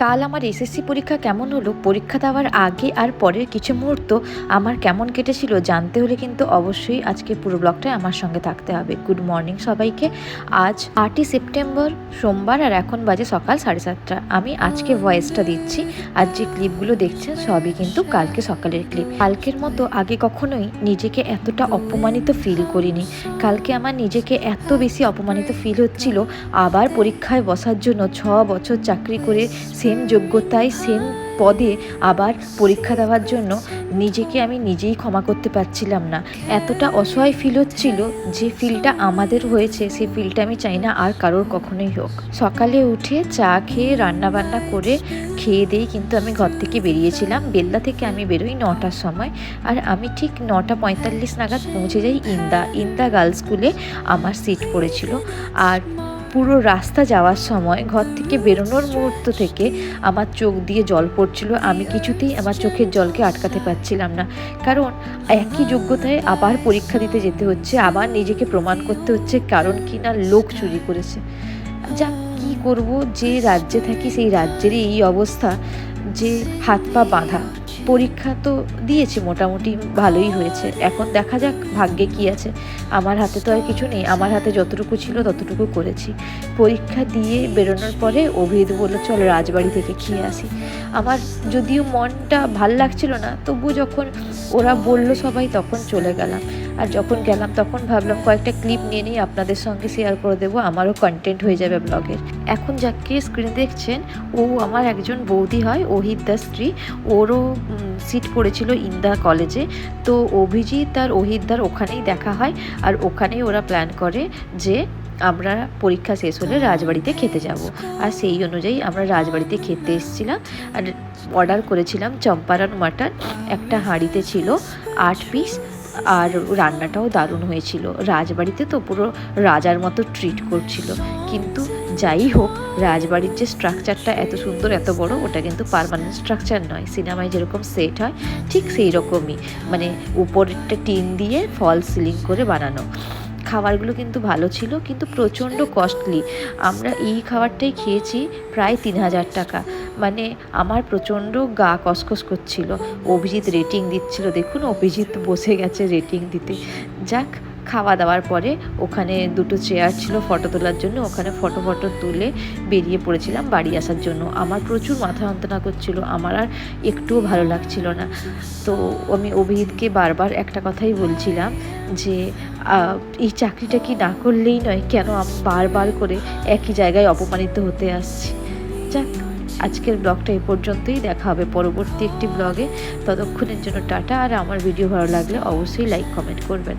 কাল আমার এসএসসি পরীক্ষা কেমন হলো, পরীক্ষা দেওয়ার আগে আর পরের কিছু মুহূর্ত আমার কেমন কেটেছিল জানতে হলে কিন্তু অবশ্যই আজকে পুরো ব্লগটাই আমার সঙ্গে থাকতে হবে। গুড মর্নিং সবাইকে। আজ 8ই সেপ্টেম্বর সোমবার, আর এখন বাজে সকাল 7:30। আমি আজকে ভয়েসটা দিচ্ছি, আর যে ক্লিপগুলো দেখছেন সবই কিন্তু কালকে সকালের ক্লিপ। কালকের মতো আগে কখনোই নিজেকে এতটা অপমানিত ফিল করিনি। কালকে আমার নিজেকে এত বেশি অপমানিত ফিল হচ্ছিল, আবার পরীক্ষায় বসার জন্য 6 বছর চাকরি করে সেম যোগ্যতায় সেম পদে আবার পরীক্ষা দেওয়ার জন্য নিজেকে আমি নিজেই ক্ষমা করতে পারছিলাম না। এতটা অসহায় ফিল হচ্ছিল, যে ফিলটা আমাদের হয়েছে সেই ফিলটা আমি চাই না আর কারোর কখনোই হোক। সকালে উঠে চা খেয়ে রান্না বান্না করে খেয়ে দিয়েই কিন্তু আমি ঘর থেকে বেরিয়েছিলাম। বেল্লা থেকে আমি বেরোই 9টার সময়, আর আমি ঠিক 9:45 নাগাদ পৌঁছে যাই ইন্দা গার্লস স্কুলে। আমার সিট পড়েছিল, আর পুরো রাস্তা যাওয়ার সময় ঘর থেকে বেরোনোর মুহূর্ত থেকে আমার চোখ দিয়ে জল পড়ছিল। আমি কিছুতেই আমার চোখের জলকে আটকাতে পারছিলাম না, কারণ একই যোগ্যতায় আবার পরীক্ষা দিতে যেতে হচ্ছে, আবার নিজেকে প্রমাণ করতে হচ্ছে, কারণ কি না লোক চুরি করেছে। যা কি করব, যে রাজ্যে থাকি সেই রাজ্যেরই এই অবস্থা, যে হাত পা বাঁধা। পরীক্ষা তো দিয়েছি, মোটামুটি ভালোই হয়েছে। এখন দেখা যাক ভাগ্যে কি আছে। আমার হাতে তো আর কিছু নেই, আমার হাতে যতটুকু ছিল ততটুকু করেছি। পরীক্ষা দিয়ে বেরোনোর পরে অভিদ বলল চল রাজবাড়ি থেকে খেয়ে আসি। আমার যদিও মনটা ভাল লাগছিল না, তবু যখন ওরা বলল সবাই তখন চলে গেলাম। আর যখন গেলাম তখন ভাবলাম কয়েকটা ক্লিপ নিয়ে নিই, আপনাদের সঙ্গে শেয়ার করে দেবো, আমারও কন্টেন্ট হয়ে যাবে ব্লগের। এখন যাকে স্ক্রিনে দেখছেন ও আমার একজন বৌদি হয়, ওহিদ দার স্ত্রী। ওরও সিট পড়েছিল ইন্দা কলেজে। তো অভিজিৎ আর ওহিদদার ওখানেই দেখা হয়, আর ওখানেই ওরা প্ল্যান করে যে আমরা পরীক্ষা শেষ হলে রাজবাড়িতে খেতে যাব। আর সেই অনুযায়ী আমরা রাজবাড়িতে খেতে এসেছিলাম, আর অর্ডার করেছিলাম চম্পারন মাটন। একটা হাঁড়িতে ছিল 8 পিস, আর রান্নাটাও দারুণ হয়েছিল। রাজবাড়িতে তো পুরো রাজার মতো ট্রিট করছিল। কিন্তু যাই হোক, রাজবাড়ির যে স্ট্রাকচারটা এত সুন্দর এত বড়, ওটা কিন্তু পার্মানেন্ট স্ট্রাকচার নয়। সিনেমায় যেরকম সেট হয় ঠিক সেই রকমই, মানে উপরেরটা টিন দিয়ে ফল সিলিং করে বানানো। খাবারগুলো কিন্তু ভালো ছিল, কিন্তু প্রচণ্ড কস্টলি। আমরা এই খাবারটাই খেয়েছি প্রায় 3,000 টাকা। মানে আমার প্রচণ্ড গা কসকস করছিল। অভিজিৎ রেটিং দিচ্ছিল, দেখুন অভিজিৎ বসে গেছে রেটিং দিতে। যাক, খাওয়া দাওয়ার পরে ওখানে 2টো চেয়ার ছিল ফটো তোলার জন্য, ওখানে ফটো তুলে বেরিয়ে পড়েছিলাম বাড়ি আসার জন্য। আমার প্রচুর মাথা যন্ত্রণা করছিল, আমার আর একটুও ভালো লাগছিল না। তো আমি অভিজিৎকে বারবার একটা কথাই বলছিলাম যে এই চাকরিটা কি না করলেই নয়, কেন বারবার করে একই জায়গায় অপমানিত হতে আসছি। যাক, আজকের ব্লগটা এই পর্যন্তই। দেখা হবে পরবর্তী একটি ব্লগে। ততক্ষণের জন্য টাটা। আর আমার ভিডিও ভালো লাগলে অবশ্যই লাইক কমেন্ট করবেন।